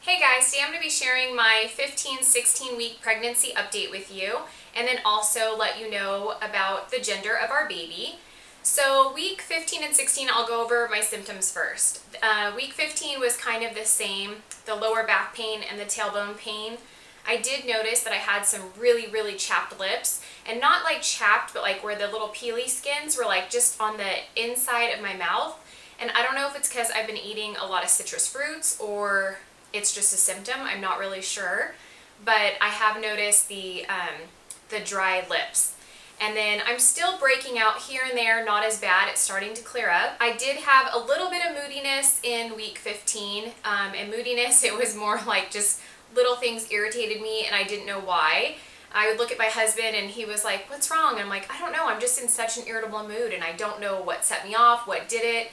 Hey guys, today I'm going to be sharing my 15-16 week pregnancy update with you, and then also let you know about the gender of our baby. So week 15 and 16, I'll go over my symptoms first. Week 15 was kind of the same, the lower back pain and the tailbone pain. I did notice that I had some really chapped lips, and not like chapped, but like where the little peely skins were like just on the inside of my mouth. And I don't know if it's because I've been eating a lot of citrus fruits or it's just a symptom. I'm not really sure, but I have noticed the dry lips. And then I'm still breaking out here and there, not as bad. It's starting to clear up. I did have a little bit of moodiness in week 15, and moodiness, it was more like just little things irritated me and I didn't know why. I would look at my husband and he was like, "What's wrong?" I'm like, "I don't know. I'm just in such an irritable mood and I don't know what set me off, what did it."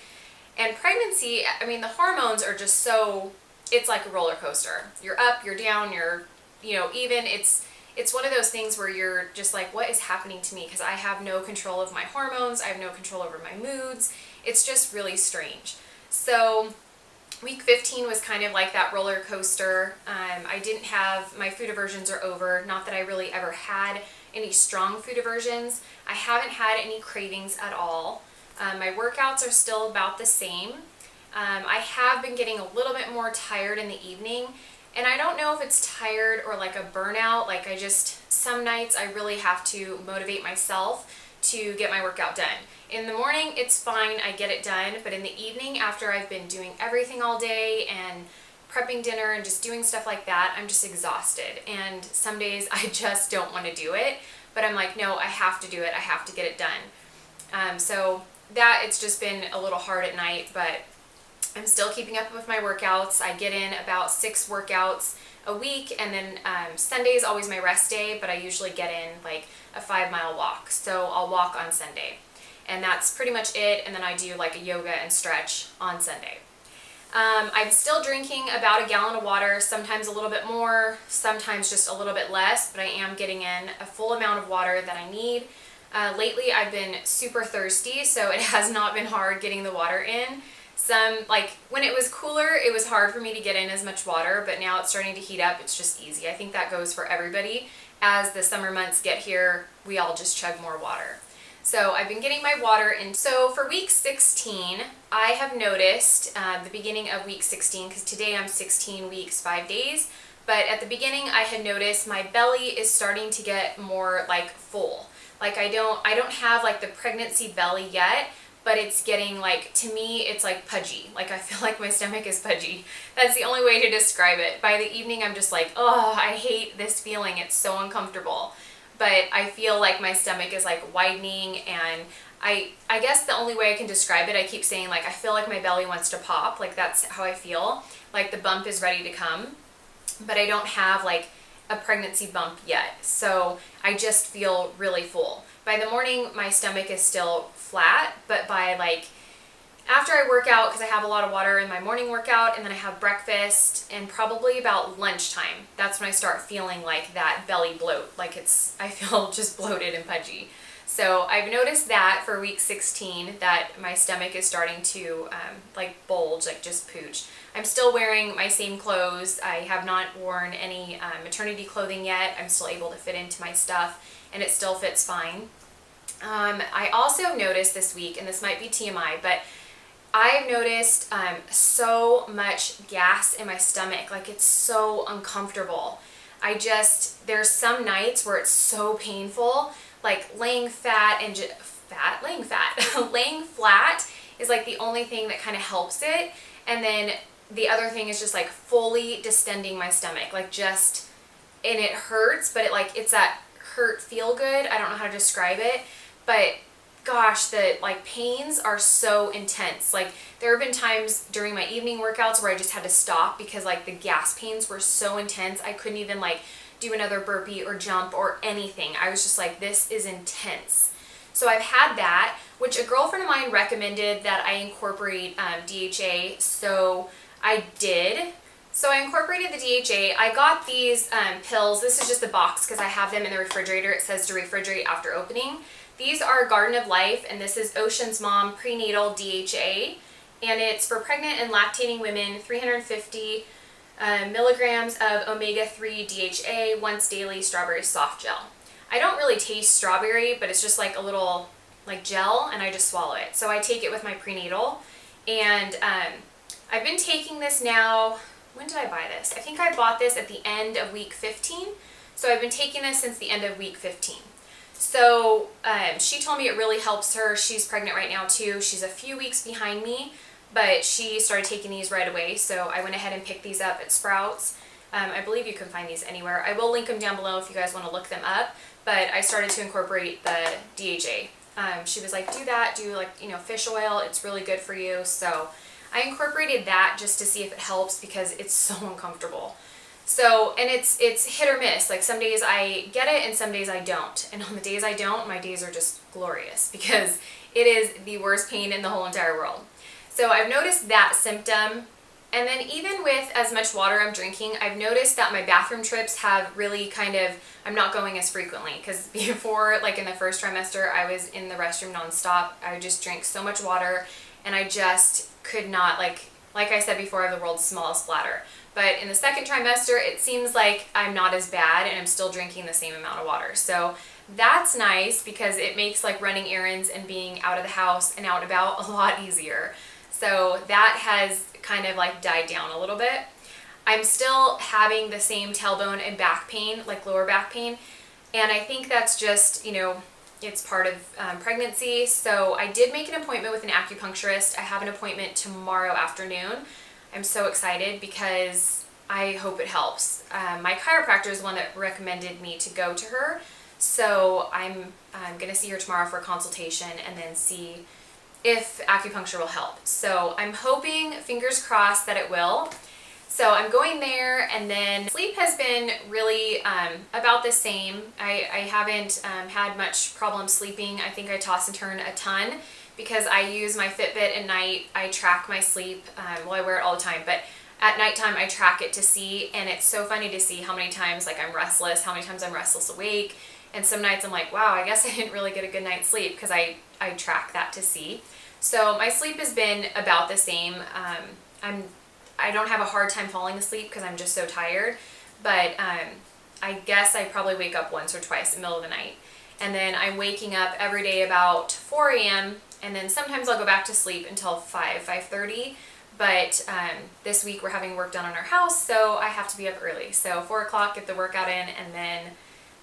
And pregnancy, I mean, the hormones are just so, it's like a roller coaster. You're up, you're down, you're, even. It's one of those things where you're just like, what is happening to me? Because I have no control of my hormones. I have no control over my moods. It's just really strange. So week 15 was kind of like that roller coaster. I didn't have, my food aversions are over. Not that I really ever had any strong food aversions. I haven't had any cravings at all. My workouts are still about the same. I have been getting a little bit more tired in the evening, and I don't know if it's tired or like a burnout. Like some nights I really have to motivate myself to get my workout done. In the morning, it's fine, I get it done, but in the evening, after I've been doing everything all day and prepping dinner and just doing stuff like that, I'm just exhausted. And some days I just don't want to do it, but I'm like, no, I have to do it. I have to get it done. So that, it's just been a little hard at night, but I'm still keeping up with my workouts. I get in about 6 workouts a week, and then Sunday is always my rest day, but I usually get in like a 5-mile walk. So I'll walk on Sunday, and that's pretty much it. And then I do like a yoga and stretch on Sunday. I'm still drinking about a gallon of water, sometimes a little bit more, sometimes just a little bit less, but I am getting in a full amount of water that I need. Lately I've been super thirsty, so it has not been hard getting the water in. Like when it was cooler, it was hard for me to get in as much water, but now it's starting to heat up. It's just easy. I think that goes for everybody. As the summer months get here, we all just chug more water. So I've been getting my water in. So for week 16, I have noticed the beginning of week 16, because today I'm 16 weeks, 5 days, but at the beginning I had noticed my belly is starting to get more like full. Like I don't have like the pregnancy belly yet, but it's getting like, to me, it's like pudgy. Like I feel like my stomach is pudgy. That's the only way to describe it. By the evening, I'm just like, oh, I hate this feeling. It's so uncomfortable. But I feel like my stomach is like widening, and I guess the only way I can describe it, I keep saying like, I feel like my belly wants to pop. Like that's how I feel. Like the bump is ready to come, but I don't have like a pregnancy bump yet. So I just feel really full. By the morning, my stomach is still flat, but by like after I work out, because I have a lot of water in my morning workout, and then I have breakfast, and probably about lunchtime, that's when I start feeling like that belly bloat. Like I feel just bloated and pudgy. So I've noticed that for week 16, that my stomach is starting to like bulge, like just pooch. I'm still wearing my same clothes. I have not worn any maternity clothing yet. I'm still able to fit into my stuff, and it still fits fine. I also noticed this week, and this might be TMI, but I've noticed so much gas in my stomach. Like it's so uncomfortable. There's some nights where it's so painful, like laying flat laying flat is like the only thing that kind of helps it. And then the other thing is just like fully distending my stomach, like just, and it hurts, but it's that hurt feel good. I don't know how to describe it, but gosh, the like pains are so intense. Like there have been times during my evening workouts where I just had to stop because like the gas pains were so intense. I couldn't even like do another burpee or jump or anything. I was just like, this is intense. So I've had that, which a girlfriend of mine recommended that I incorporate DHA. So I did. So I incorporated the DHA. I got these pills. This is just the box because I have them in the refrigerator. It says to refrigerate after opening. These are Garden of Life, and this is Ocean's Mom Prenatal DHA, and it's for pregnant and lactating women, 350 milligrams of omega-3 DHA once daily strawberry soft gel. I don't really taste strawberry, but it's just like a little like gel, and I just swallow it. So I take it with my prenatal, and I've been taking this now. When did I buy this? I think I bought this at the end of week 15. So I've been taking this since the end of week 15. So she told me it really helps her. She's pregnant right now too. She's a few weeks behind me, but she started taking these right away. So I went ahead and picked these up at Sprouts. I believe you can find these anywhere. I will link them down below if you guys want to look them up, but I started to incorporate the DHA. She was like, do that, do like, fish oil. It's really good for you. So I incorporated that just to see if it helps because it's so uncomfortable. So, and it's hit or miss. Like some days I get it and some days I don't. And on the days I don't, my days are just glorious because it is the worst pain in the whole entire world. So I've noticed that symptom. And then even with as much water I'm drinking, I've noticed that my bathroom trips have really I'm not going as frequently, because before, like in the first trimester, I was in the restroom nonstop. I just drank so much water and I just could not, like I said before, I have the world's smallest bladder. But in the second trimester, it seems like I'm not as bad and I'm still drinking the same amount of water. So that's nice because it makes like running errands and being out of the house and out and about a lot easier. So that has kind of like died down a little bit. I'm still having the same tailbone and back pain, like lower back pain. And I think that's just, it's part of pregnancy. So I did make an appointment with an acupuncturist. I have an appointment tomorrow afternoon. I'm so excited because I hope it helps. My chiropractor is the one that recommended me to go to her. So I'm going to see her tomorrow for a consultation and then see if acupuncture will help. So I'm hoping, fingers crossed, that it will. So I'm going there, and then sleep has been really about the same. I haven't had much problem sleeping. I think I toss and turn a ton because I use my Fitbit at night. I track my sleep. Well, I wear it all the time, but at nighttime I track it to see, and it's so funny to see how many times like I'm restless, how many times I'm restless awake, and some nights I'm like, wow, I guess I didn't really get a good night's sleep because I track that to see. So my sleep has been about the same. I don't have a hard time falling asleep because I'm just so tired, but I guess I probably wake up once or twice in the middle of the night. And then I'm waking up every day about 4 a.m. and then sometimes I'll go back to sleep until 5:30. But this week we're having work done on our house, so I have to be up early. So 4 o'clock, get the workout in, and then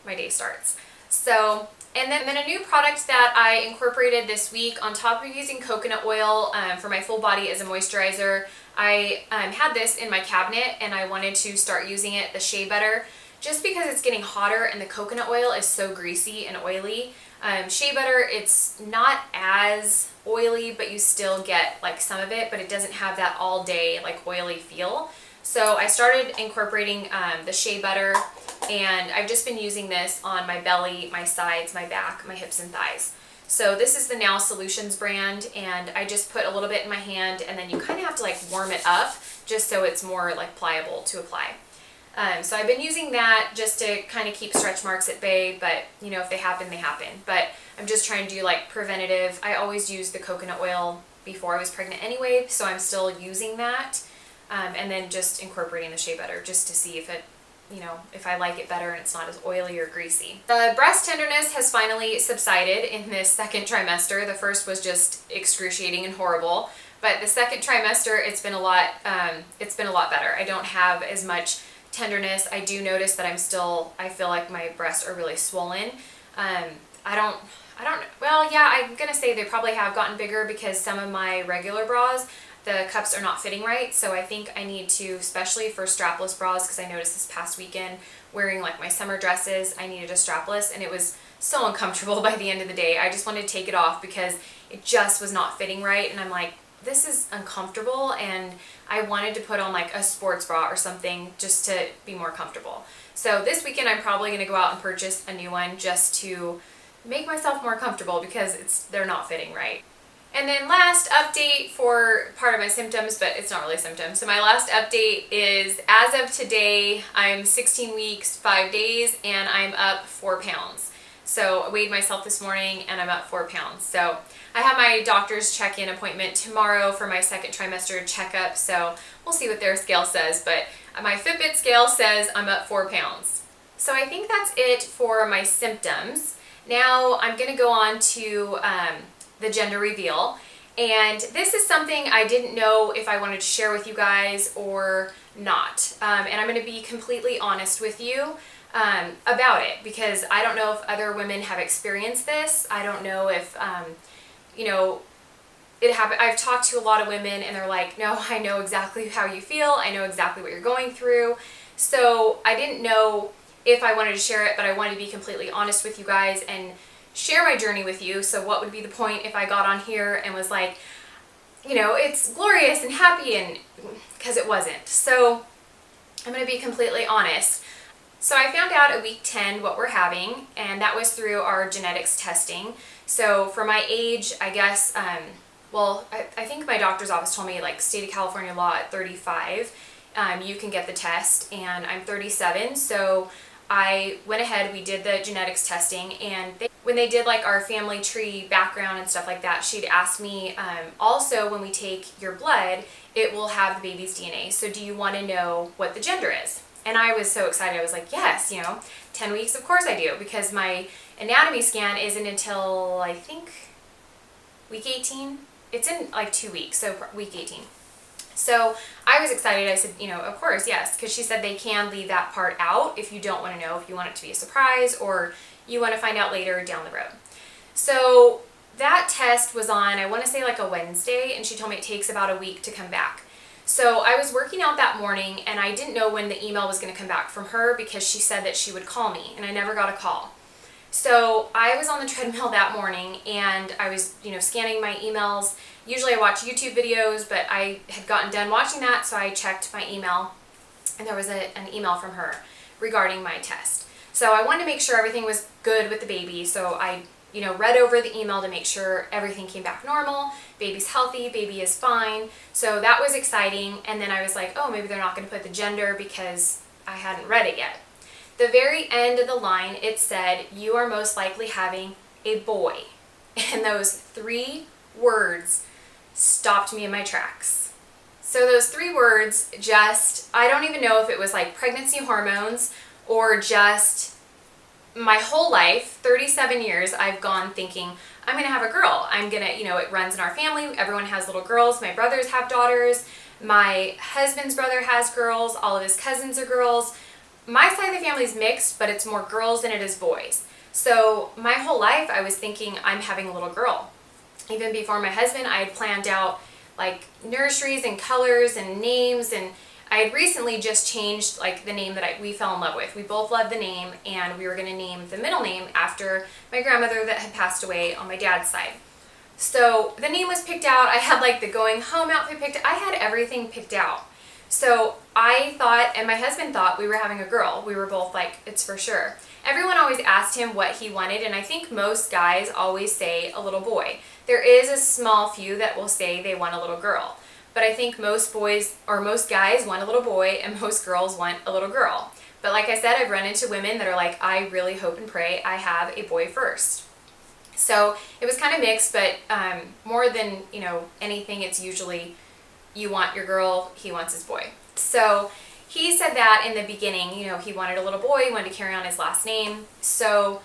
my day starts. So, and then a new product that I incorporated this week on top of using coconut oil for my full body as a moisturizer. I had this in my cabinet and I wanted to start using it, the Shea Butter, just because it's getting hotter and the coconut oil is so greasy and oily. Shea Butter, it's not as oily, but you still get like some of it, but it doesn't have that all day like oily feel. So I started incorporating the Shea Butter, and I've just been using this on my belly, my sides, my back, my hips and thighs. So this is the Now Solutions brand, and I just put a little bit in my hand, and then you kind of have to like warm it up just so it's more like pliable to apply. So I've been using that just to kind of keep stretch marks at bay, but if they happen, they happen. But I'm just trying to do like preventative. I always used the coconut oil before I was pregnant anyway, so I'm still using that. And then just incorporating the Shea Butter just to see if it, if I like it better and it's not as oily or greasy. The breast tenderness has finally subsided in this second trimester. The first was just excruciating and horrible, but the second trimester, it's been a lot better. I don't have as much tenderness. I do notice that I feel like my breasts are really swollen. Well, yeah, I'm gonna say they probably have gotten bigger because some of my regular bras, the cups are not fitting right. So I think I need to, especially for strapless bras, because I noticed this past weekend wearing like my summer dresses, I needed a strapless and it was so uncomfortable by the end of the day. I just wanted to take it off because it just was not fitting right. And I'm like, this is uncomfortable, and I wanted to put on like a sports bra or something just to be more comfortable. So this weekend I'm probably going to go out and purchase a new one just to make myself more comfortable because they're not fitting right. And then last update for part of my symptoms, but it's not really symptoms. So my last update is, as of today, I'm 16 weeks, 5 days, and I'm up 4 pounds. So I weighed myself this morning and I'm at 4 pounds. So I have my doctor's check-in appointment tomorrow for my second trimester checkup. So we'll see what their scale says, but my Fitbit scale says I'm at 4 pounds. So I think that's it for my symptoms. Now I'm gonna go on to the gender reveal. And this is something I didn't know if I wanted to share with you guys or not. And I'm going to be completely honest with you about it, because I don't know if other women have experienced this. I don't know if, you know, it happened. I've talked to a lot of women and they're like, no, I know exactly how you feel. I know exactly what you're going through. So I didn't know if I wanted to share it, but I wanted to be completely honest with you guys and share my journey with you. So what would be the point if I got on here and was like, you know, it's glorious and happy, and because it wasn't. So I'm going to be completely honest. So I found out at week 10 what we're having, and that was through our genetics testing. So for my age, I guess, well, I think my doctor's office told me, like, state of California law at 35, you can get the test, and I'm 37, so I went ahead, we did the genetics testing, and when they did like our family tree background and stuff like that, she'd asked me, also when we take your blood, it will have the baby's DNA. So do you want to know what the gender is? And I was so excited. I was like, yes, you know, 10 weeks, of course I do, because my anatomy scan isn't until, I think, week 18. It's in like 2 weeks, so week 18. So I was excited. I said, you know, of course, yes, because she said they can leave that part out if you don't want to know, if you want it to be a surprise or you want to find out later down the road. So that test was on, I want to say like a Wednesday, and she told me it takes about a week to come back. So I was working out that morning and I didn't know when the email was going to come back from her, because she said that she would call me, and I never got a call. So I was on the treadmill that morning and I was, you know, scanning my emails. Usually I watch YouTube videos, but I had gotten done watching that, so I checked my email and there was an email from her regarding my test. So I wanted to make sure everything was good with the baby, so I, you know, read over the email to make sure everything came back normal, baby's healthy, baby is fine. So that was exciting, and then I was like, oh, maybe they're not going to put the gender because I hadn't read it yet. The very end of the line, it said, you are most likely having a boy. And those 3 words stopped me in my tracks. So those 3 words just, I don't even know if it was like pregnancy hormones or just my whole life, 37 years, I've gone thinking, I'm going to have a girl. I'm going to, you know, it runs in our family. Everyone has little girls. My brothers have daughters. My husband's brother has girls. All of his cousins are girls. My side of the family is mixed, but it's more girls than it is boys. So my whole life I was thinking I'm having a little girl. Even before my husband, I had planned out like nurseries and colors and names, and I had recently just changed like the name that we fell in love with. We both loved the name, and we were going to name the middle name after my grandmother that had passed away on my dad's side. So the name was picked out. I had like the going home outfit picked out. I had everything picked out. So I thought, and my husband thought, we were having a girl. We were both like, it's for sure. Everyone always asked him what he wanted, and I think most guys always say a little boy. There is a small few that will say they want a little girl. But I think most boys, or most guys, want a little boy, and most girls want a little girl. But like I said, I've run into women that are like, I really hope and pray I have a boy first. So it was kind of mixed, but more than, you know, anything, it's usually you want your girl, he wants his boy. So he said that in the beginning, you know, he wanted a little boy, he wanted to carry on his last name. So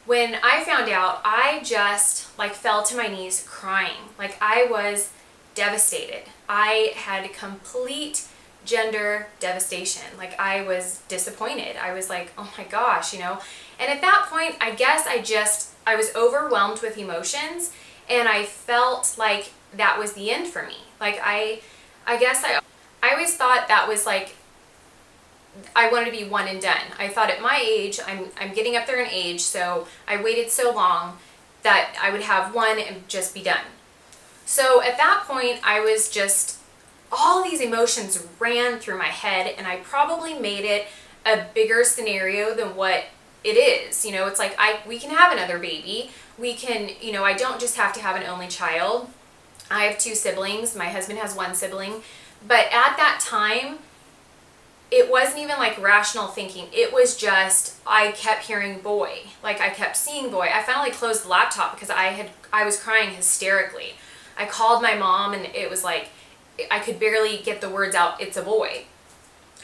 when I found out, I just like fell to my knees crying. Like I was devastated. I had complete gender devastation. Like I was disappointed. I was like, oh my gosh, you know. And at that point, I guess I was overwhelmed with emotions, and I felt like that was the end for me. Like I always thought that was like, I wanted to be one and done. I thought at my age, I'm getting up there in age, so I waited so long that I would have one and just be done. So at that point, I was just, all these emotions ran through my head, and I probably made it a bigger scenario than what it is. You know, it's like we can have another baby. We can, you know, I don't just have to have an only child. I have 2 siblings. My husband has 1 sibling. But at that time, it wasn't even like rational thinking. It was just, I kept hearing boy. Like I kept seeing boy. I finally closed the laptop because I was crying hysterically. I called my mom and it was like, I could barely get the words out, it's a boy.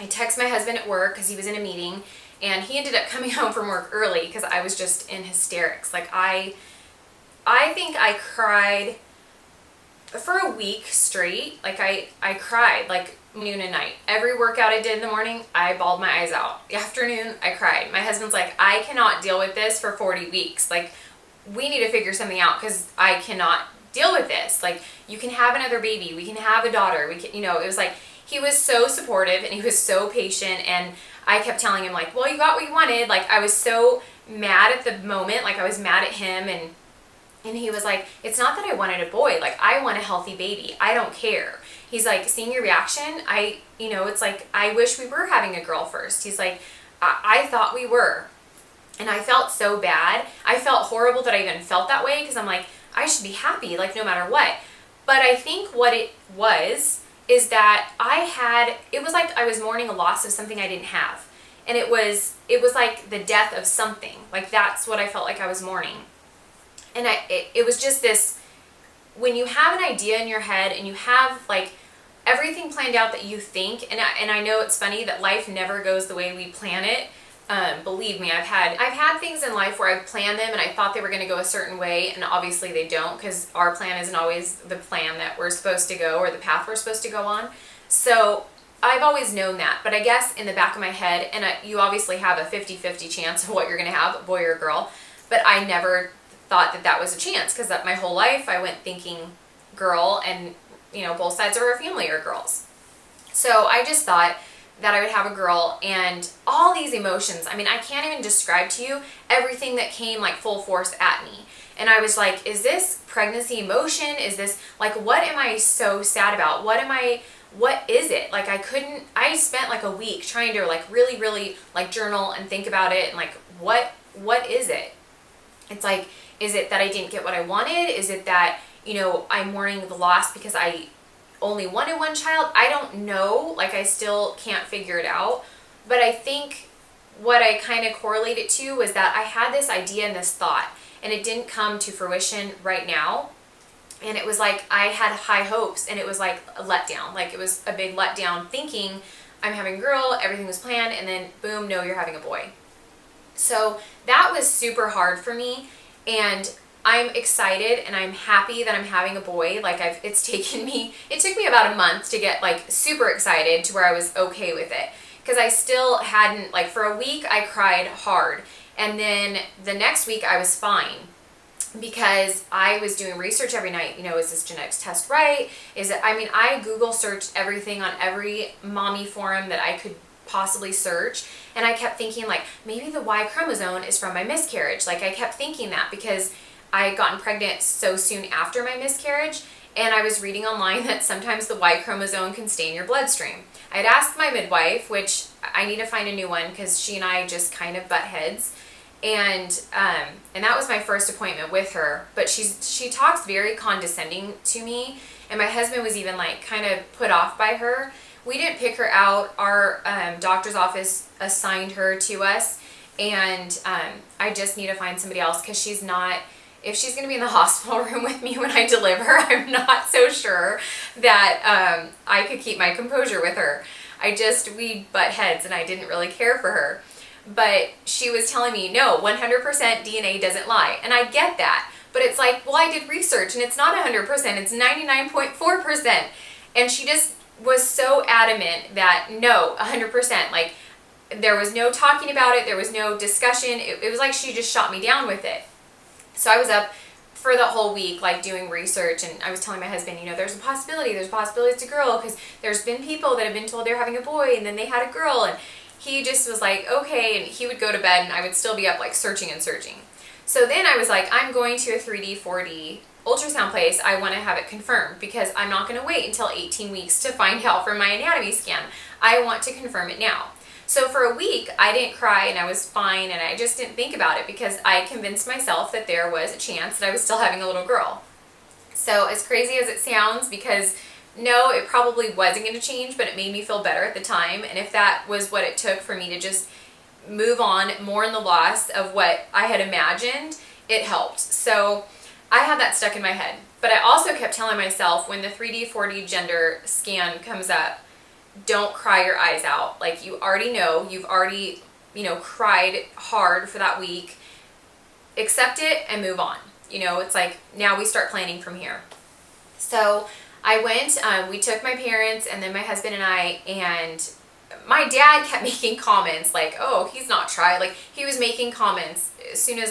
I text my husband at work because he was in a meeting, and he ended up coming home from work early because I was just in hysterics. Like I think I cried for a week straight. Like I cried like noon and night. Every workout I did in the morning, I bawled my eyes out. The afternoon, I cried. My husband's like, I cannot deal with this for 40 weeks. Like, we need to figure something out because I cannot deal with this. Like, you can have another baby. We can have a daughter. We can, it was like, he was so supportive and he was so patient. And I kept telling him like, well, you got what you wanted. Like, I was so mad at the moment. Like, I was mad at him, and he was like, it's not that I wanted a boy. Like, I want a healthy baby. I don't care. He's like, seeing your reaction, it's like, I wish we were having a girl first. He's like, I thought we were. And I felt so bad. I felt horrible that I even felt that way because I'm like, I should be happy, like, no matter what. But I think what it was is that it was like I was mourning a loss of something I didn't have. And it was like the death of something. Like, that's what I felt like I was mourning. And it was just this, when you have an idea in your head and you have like everything planned out that you think, and I know it's funny that life never goes the way we plan it. Believe me, I've had things in life where I've planned them and I thought they were going to go a certain way, and obviously they don't, because our plan isn't always the plan that we're supposed to go or the path we're supposed to go on. So I've always known that, but I guess in the back of my head, and you obviously have a 50-50 chance of what you're going to have, a boy or a girl, but I never thought that was a chance, because my whole life I went thinking girl, and both sides of our family are girls. So I just thought that I would have a girl, and all these emotions, I mean, I can't even describe to you everything that came like full force at me. And I was like, is this pregnancy emotion? Is this like, what am I so sad about? What is it? Like, I spent like a week trying to like really like journal and think about it, and like, what is it? It's like, is it that I didn't get what I wanted? Is it that, I'm mourning the loss because I only wanted one child? I don't know. Like, I still can't figure it out. But I think what I kind of correlated to was that I had this idea and this thought, and it didn't come to fruition right now. And it was like I had high hopes, and it was like a letdown. Like, it was a big letdown, thinking I'm having a girl, everything was planned, and then boom, no, you're having a boy. So that was super hard for me. And I'm excited and I'm happy that I'm having a boy. Like, it took me about a month to get like super excited to where I was okay with it. Because I still hadn't, like, for a week I cried hard. And then the next week I was fine, because I was doing research every night. Is this genetics test right? I Google searched everything on every mommy forum that I could possibly search, and I kept thinking like, maybe the Y chromosome is from my miscarriage. Like, I kept thinking that because I had gotten pregnant so soon after my miscarriage, and I was reading online that sometimes the Y chromosome can stay in your bloodstream. I'd asked my midwife, which I need to find a new one because she and I just kind of butt heads, and that was my first appointment with her. But she talks very condescending to me, and my husband was even like kind of put off by her. We didn't pick her out. Our doctor's office assigned her to us, and I just need to find somebody else, because if she's going to be in the hospital room with me when I deliver, I'm not so sure that I could keep my composure with her. We butt heads, and I didn't really care for her. But she was telling me, no, 100% DNA doesn't lie. And I get that. But it's like, well, I did research, and it's not 100%, it's 99.4%. And she just was so adamant that no, 100%. Like, there was no talking about it. There was no discussion. It was like she just shot me down with it. So I was up for the whole week, like, doing research, and I was telling my husband, there's a possibility it's a girl, because there's been people that have been told they're having a boy, and then they had a girl, and he just was like, okay, and he would go to bed, and I would still be up, like, searching. So then I was like, I'm going to a 3D, 4D ultrasound place. I want to have it confirmed, because I'm not going to wait until 18 weeks to find out from my anatomy scan. I want to confirm it now. So for a week, I didn't cry, and I was fine, and I just didn't think about it, because I convinced myself that there was a chance that I was still having a little girl. So as crazy as it sounds, because no, it probably wasn't going to change, but it made me feel better at the time. And if that was what it took for me to just move on, mourn the loss of what I had imagined, it helped. So I had that stuck in my head. But I also kept telling myself, when the 3D, 4D gender scan comes up, don't cry your eyes out. Like, you already know, you've already, cried hard for that week. Accept it and move on. It's like, now we start planning from here. So I went, we took my parents and then my husband and I, and my dad kept making comments like, oh, he's not tried. Like, he was making comments as soon as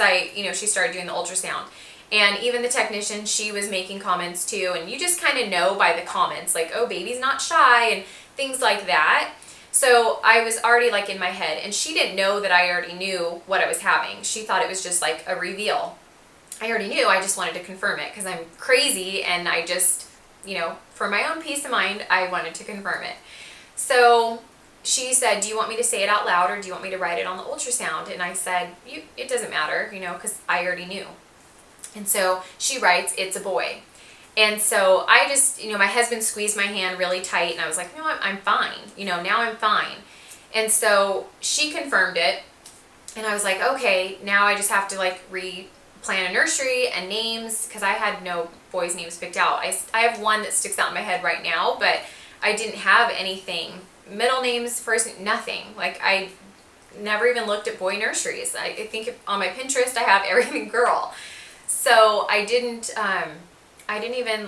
she started doing the ultrasound. And even the technician, she was making comments too. And you just kind of know by the comments, like, oh, baby's not shy and things like that. So I was already like in my head, and she didn't know that I already knew what I was having. She thought it was just like a reveal. I already knew, I just wanted to confirm it because I'm crazy, and I just, for my own peace of mind, I wanted to confirm it. So she said, do you want me to say it out loud or do you want me to write it on the ultrasound? And I said, it doesn't matter, because I already knew. And so she writes, it's a boy. And so I just, my husband squeezed my hand really tight, and I was like, no, I'm fine. Now I'm fine. And so she confirmed it, and I was like, okay, now I just have to plan a nursery and names, because I had no boys' names picked out. I have one that sticks out in my head right now, but I didn't have anything. Middle names, first, nothing. Like, I never even looked at boy nurseries. I think on my Pinterest I have everything girl. So I didn't even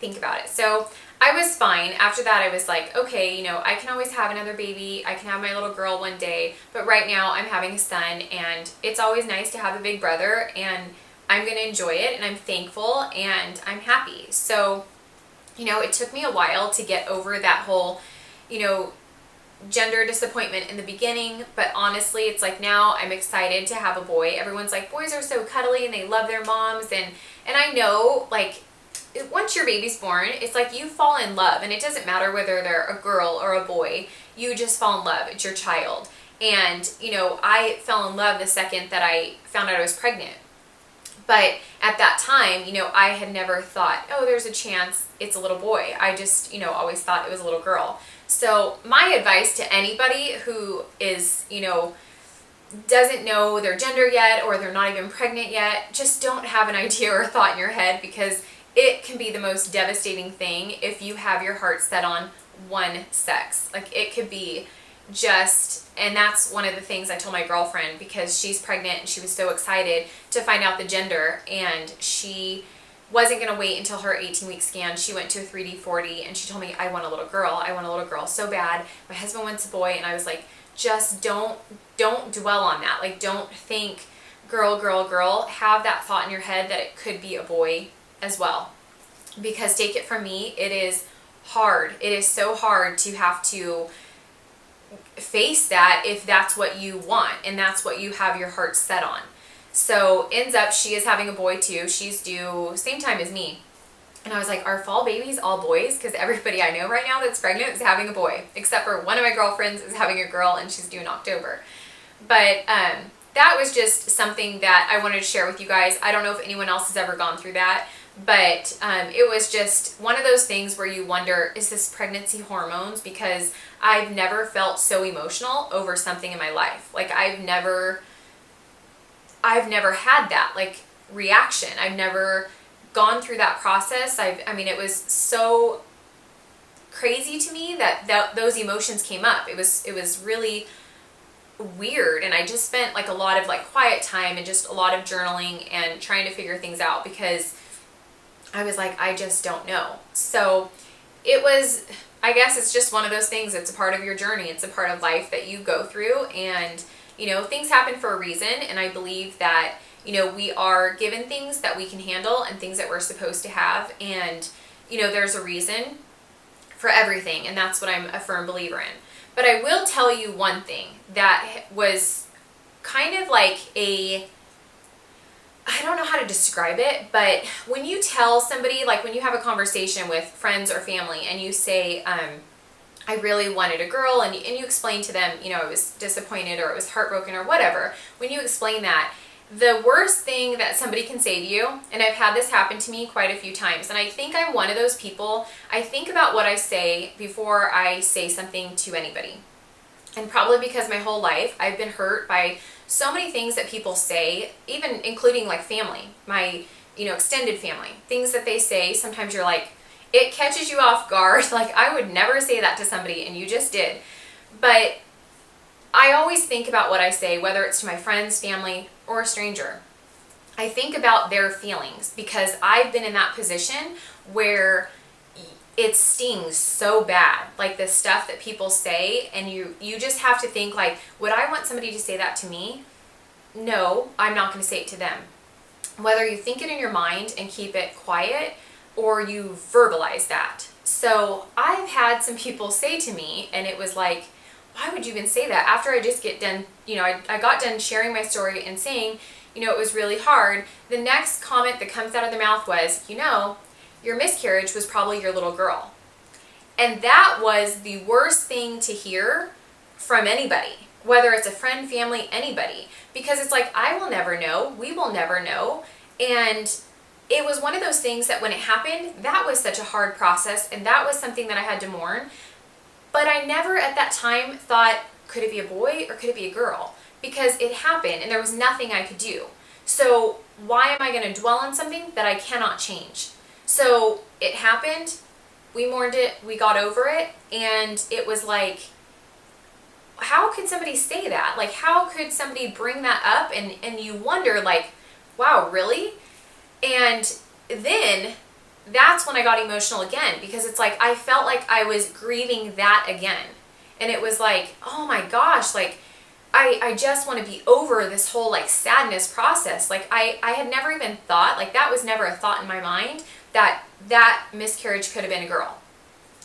think about it. So I was fine. After that, I was like, okay, I can always have another baby. I can have my little girl one day, but right now I'm having a son, and it's always nice to have a big brother, and I'm going to enjoy it, and I'm thankful, and I'm happy. So, it took me a while to get over that whole, gender disappointment in the beginning, but honestly, it's like now I'm excited to have a boy. Everyone's like, boys are so cuddly and they love their moms, and I know, once your baby's born, it's like you fall in love, and it doesn't matter whether they're a girl or a boy, you just fall in love. It's your child. And, I fell in love the second that I found out I was pregnant. But at that time, I had never thought, oh, there's a chance it's a little boy. I just, always thought it was a little girl. So my advice to anybody who is, doesn't know their gender yet, or they're not even pregnant yet, just don't have an idea or thought in your head, because it can be the most devastating thing if you have your heart set on one sex. Like, it could be just, and that's one of the things I told my girlfriend, because she's pregnant and she was so excited to find out the gender, and she wasn't going to wait until her 18-week scan. She went to a 3D, 4D, and she told me, I want a little girl. I want a little girl so bad. My husband wants a boy, and I was like, just don't dwell on that. Like, don't think girl, girl, girl. Have that thought in your head that it could be a boy as well. Because take it from me, it is hard. It is so hard to have to face that if that's what you want and that's what you have your heart set on. So ends up, she is having a boy too. She's due same time as me. And I was like, are fall babies all boys? Because everybody I know right now that's pregnant is having a boy, except for one of my girlfriends is having a girl, and she's due in October. But that was just something that I wanted to share with you guys. I don't know if anyone else has ever gone through that, but it was just one of those things where you wonder, is this pregnancy hormones? Because I've never felt so emotional over something in my life. Like, I've never had that reaction. I've never gone through that process. I mean, it was so crazy to me that those emotions came up. It was really weird, and I just spent a lot of quiet time and just a lot of journaling and trying to figure things out, because I was like, I just don't know. So it was, I guess it's just one of those things. It's a part of your journey. It's a part of life that you go through, and things happen for a reason. And I believe that we are given things that we can handle and things that we're supposed to have, and there's a reason for everything, and that's what I'm a firm believer in. But I will tell you one thing that was kind of I don't know how to describe it, but when you tell somebody, when you have a conversation with friends or family and you say, I really wanted a girl, and you explain to them, I was disappointed or I was heartbroken or whatever, when you explain that, The worst thing that somebody can say to you, and I've had this happen to me quite a few times, and I think I'm one of those people, I think about what I say before I say something to anybody. And probably because my whole life I've been hurt by so many things that people say, even including like family, my, extended family, things that they say. Sometimes you're like, it catches you off guard. Like, I would never say that to somebody, and you just did. But I always think about what I say, whether it's to my friends, family, or a stranger. I think about their feelings because I've been in that position where it stings so bad, like the stuff that people say, and you just have to think like, would I want somebody to say that to me? No, I'm not going to say it to them. Whether you think it in your mind and keep it quiet, or you verbalize that. So I've had some people say to me, and it was like, why would you even say that? After I just get done, I got done sharing my story and saying, it was really hard. The next comment that comes out of their mouth was, your miscarriage was probably your little girl. And that was the worst thing to hear from anybody, whether it's a friend, family, anybody, because it's like, I will never know. We will never know. And it was one of those things that when it happened, that was such a hard process, and that was something that I had to mourn. But I never at that time thought, could it be a boy or could it be a girl? Because it happened and there was nothing I could do. So why am I going to dwell on something that I cannot change? So it happened, we mourned it, we got over it, and it was like, how could somebody say that? Like, how could somebody bring that up? And you wonder, like, wow, really? And then that's when I got emotional again, because it's like I felt like I was grieving that again. And it was like, oh my gosh, like I just want to be over this whole like sadness process. Like I had never even thought, like that was never a thought in my mind that miscarriage could have been a girl.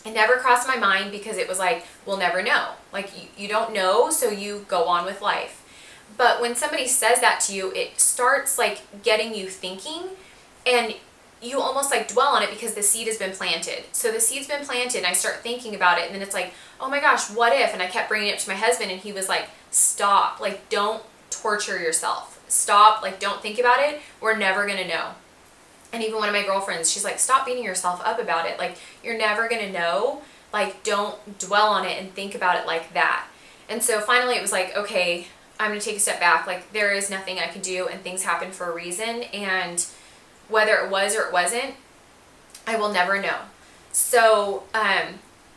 It never crossed my mind because it was like, we'll never know. Like you don't know, so you go on with life. But when somebody says that to you, it starts like getting you thinking, and you almost like dwell on it because the seed has been planted. So the seed's been planted and I start thinking about it, and then it's like, oh my gosh, what if? And I kept bringing it up to my husband, and he was like, stop, like don't torture yourself. Stop, like don't think about it. We're never going to know. And even one of my girlfriends, she's like, stop beating yourself up about it. Like you're never going to know. Like don't dwell on it and think about it like that. And so finally it was like, okay, I'm going to take a step back. Like there is nothing I can do, and things happen for a reason. And whether it was or it wasn't, I will never know. So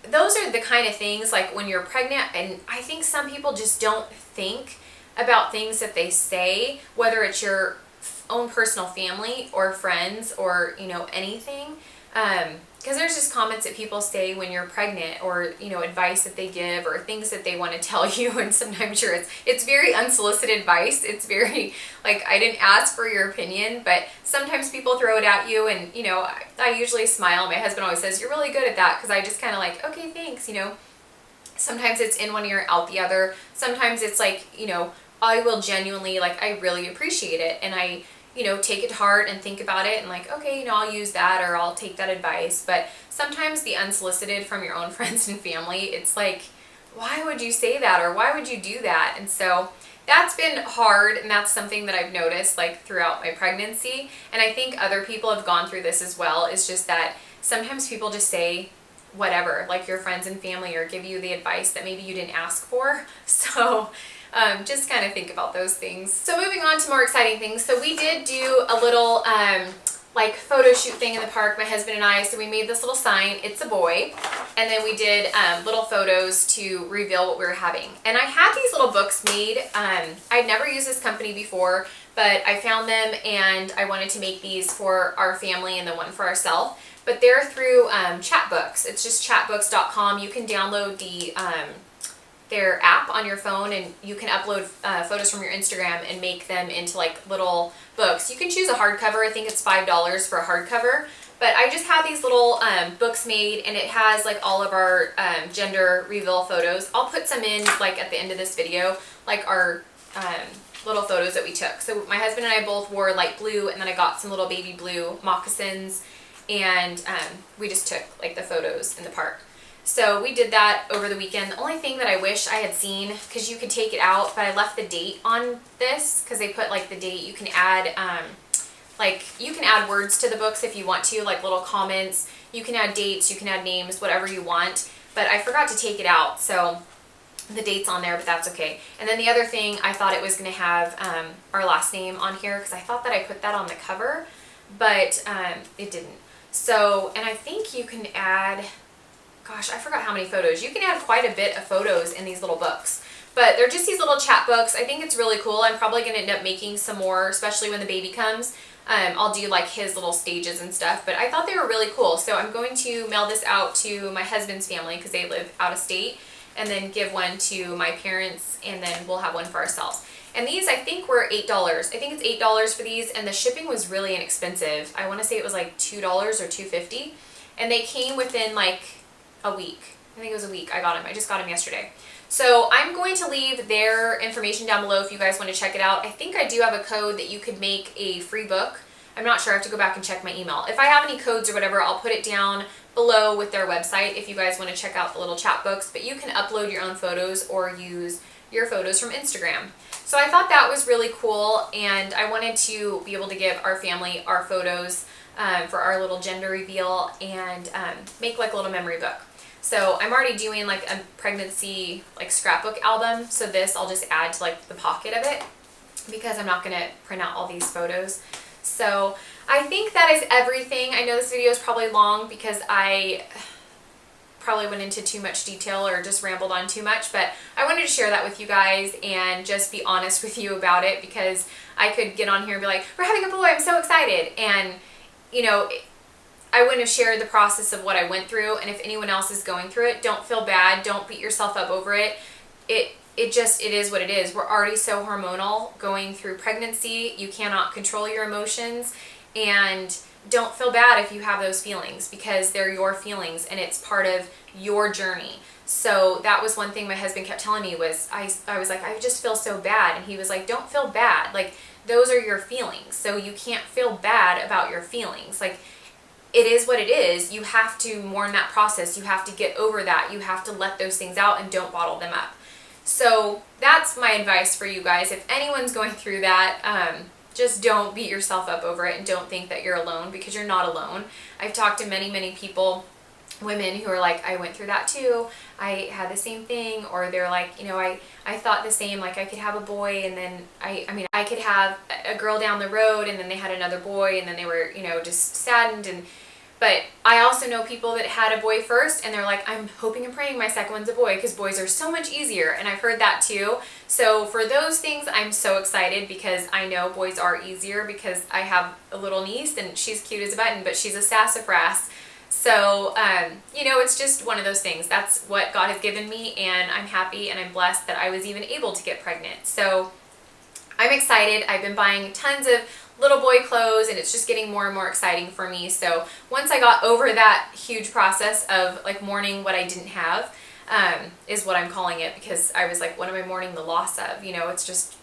those are the kind of things like when you're pregnant, and I think some people just don't think about things that they say, whether it's your own personal family or friends or, anything. Because there's just comments that people say when you're pregnant, or, advice that they give, or things that they want to tell you. And sometimes it's very unsolicited advice. It's very like, I didn't ask for your opinion, but sometimes people throw it at you. And, I usually smile. My husband always says, you're really good at that. Cause I just kind of like, okay, thanks. Sometimes it's in one ear, out the other. Sometimes it's like, I will genuinely, like, I really appreciate it. And I, take it to heart and think about it and like, okay, I'll use that, or I'll take that advice. But sometimes the unsolicited from your own friends and family, it's like, why would you say that? Or why would you do that? And so that's been hard. And that's something that I've noticed like throughout my pregnancy. And I think other people have gone through this as well. It's just that sometimes people just say whatever, like your friends and family, or give you the advice that maybe you didn't ask for. So just kind of think about those things. So moving on to more exciting things. So we did do a little like photo shoot thing in the park, my husband and I. So we made this little sign, it's a boy. And then we did little photos to reveal what we were having. And I had these little books made. I'd never used this company before, but I found them and I wanted to make these for our family and then one for ourselves. But they're through Chatbooks. It's just chatbooks.com. You can download their app on your phone, and you can upload photos from your Instagram and make them into like little books. You can choose a hardcover. I think it's $5 for a hardcover. But I just had these little books made, and it has like all of our gender reveal photos. I'll put some in like at the end of this video, like our little photos that we took. So my husband and I both wore light blue, and then I got some little baby blue moccasins, and we just took like the photos in the park. So we did that over the weekend. The only thing that I wish I had seen, because you could take it out, but I left the date on this because they put like the date. You can add you can add words to the books if you want to, like little comments. You can add dates, you can add names, whatever you want. But I forgot to take it out, so the date's on there, but that's okay. And then the other thing, I thought it was going to have our last name on here because I thought that I put that on the cover, but it didn't. So, and I think you can add, gosh, I forgot how many photos. You can add quite a bit of photos in these little books. But they're just these little chat books. I think it's really cool. I'm probably going to end up making some more, especially when the baby comes. I'll do like his little stages and stuff, but I thought they were really cool. So I'm going to mail this out to my husband's family because they live out of state, and then give one to my parents, and then we'll have one for ourselves. And these I think were $8. I think it's $8 for these, and the shipping was really inexpensive. I want to say it was like $2 or $2.50, and they came within like a week. I think it was a week I got them. I just got them yesterday. So I'm going to leave their information down below if you guys want to check it out. I think I do have a code that you could make a free book. I'm not sure. I have to go back and check my email. If I have any codes or whatever, I'll put it down below with their website if you guys want to check out the little chat books. But you can upload your own photos or use your photos from Instagram. So I thought that was really cool, and I wanted to be able to give our family our photos for our little gender reveal and make like a little memory book. So I'm already doing like a pregnancy like scrapbook album. So this I'll just add to like the pocket of it because I'm not going to print out all these photos. So I think that is everything. I know this video is probably long because I probably went into too much detail or just rambled on too much, but I wanted to share that with you guys and just be honest with you about it, because I could get on here and be like, we're having a boy, I'm so excited. And you know, I wouldn't have shared the process of what I went through, and if anyone else is going through it, don't feel bad. Don't beat yourself up over it. It is what it is. We're already so hormonal going through pregnancy. You cannot control your emotions, and don't feel bad if you have those feelings, because they're your feelings and it's part of your journey. So that was one thing my husband kept telling me was, I was like, I just feel so bad. And he was like, don't feel bad. Like, those are your feelings. So you can't feel bad about your feelings. Like, it is what it is. You have to mourn that process. You have to get over that. You have to let those things out and don't bottle them up. So that's my advice for you guys. If anyone's going through that, just don't beat yourself up over it and don't think that you're alone, because you're not alone. I've talked to many, many people, women who are like, I went through that too. I had the same thing. Or they're like, you know, I thought the same, like I could have a boy, and then I could have a girl down the road, and then they had another boy, and then they were, you know, just saddened. But I also know people that had a boy first, and they're like, I'm hoping and praying my second one's a boy, because boys are so much easier. And I've heard that too. So for those things, I'm so excited, because I know boys are easier, because I have a little niece and she's cute as a button, but she's a sassafras. So, you know, it's just one of those things. That's what God has given me, and I'm happy and I'm blessed that I was even able to get pregnant. So I'm excited. I've been buying tons of little boy clothes, and it's just getting more and more exciting for me. So once I got over that huge process of like mourning what I didn't have, is what I'm calling it, because I was like, what am I mourning the loss of? You know, it's just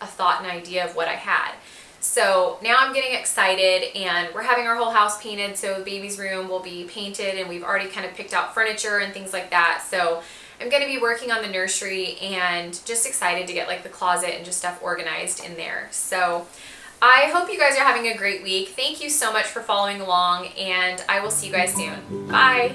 a thought and idea of what I had. So now I'm getting excited, and we're having our whole house painted. So the baby's room will be painted, and we've already kind of picked out furniture and things like that. So I'm going to be working on the nursery, and just excited to get like the closet and just stuff organized in there. So I hope you guys are having a great week. Thank you so much for following along, and I will see you guys soon. Bye.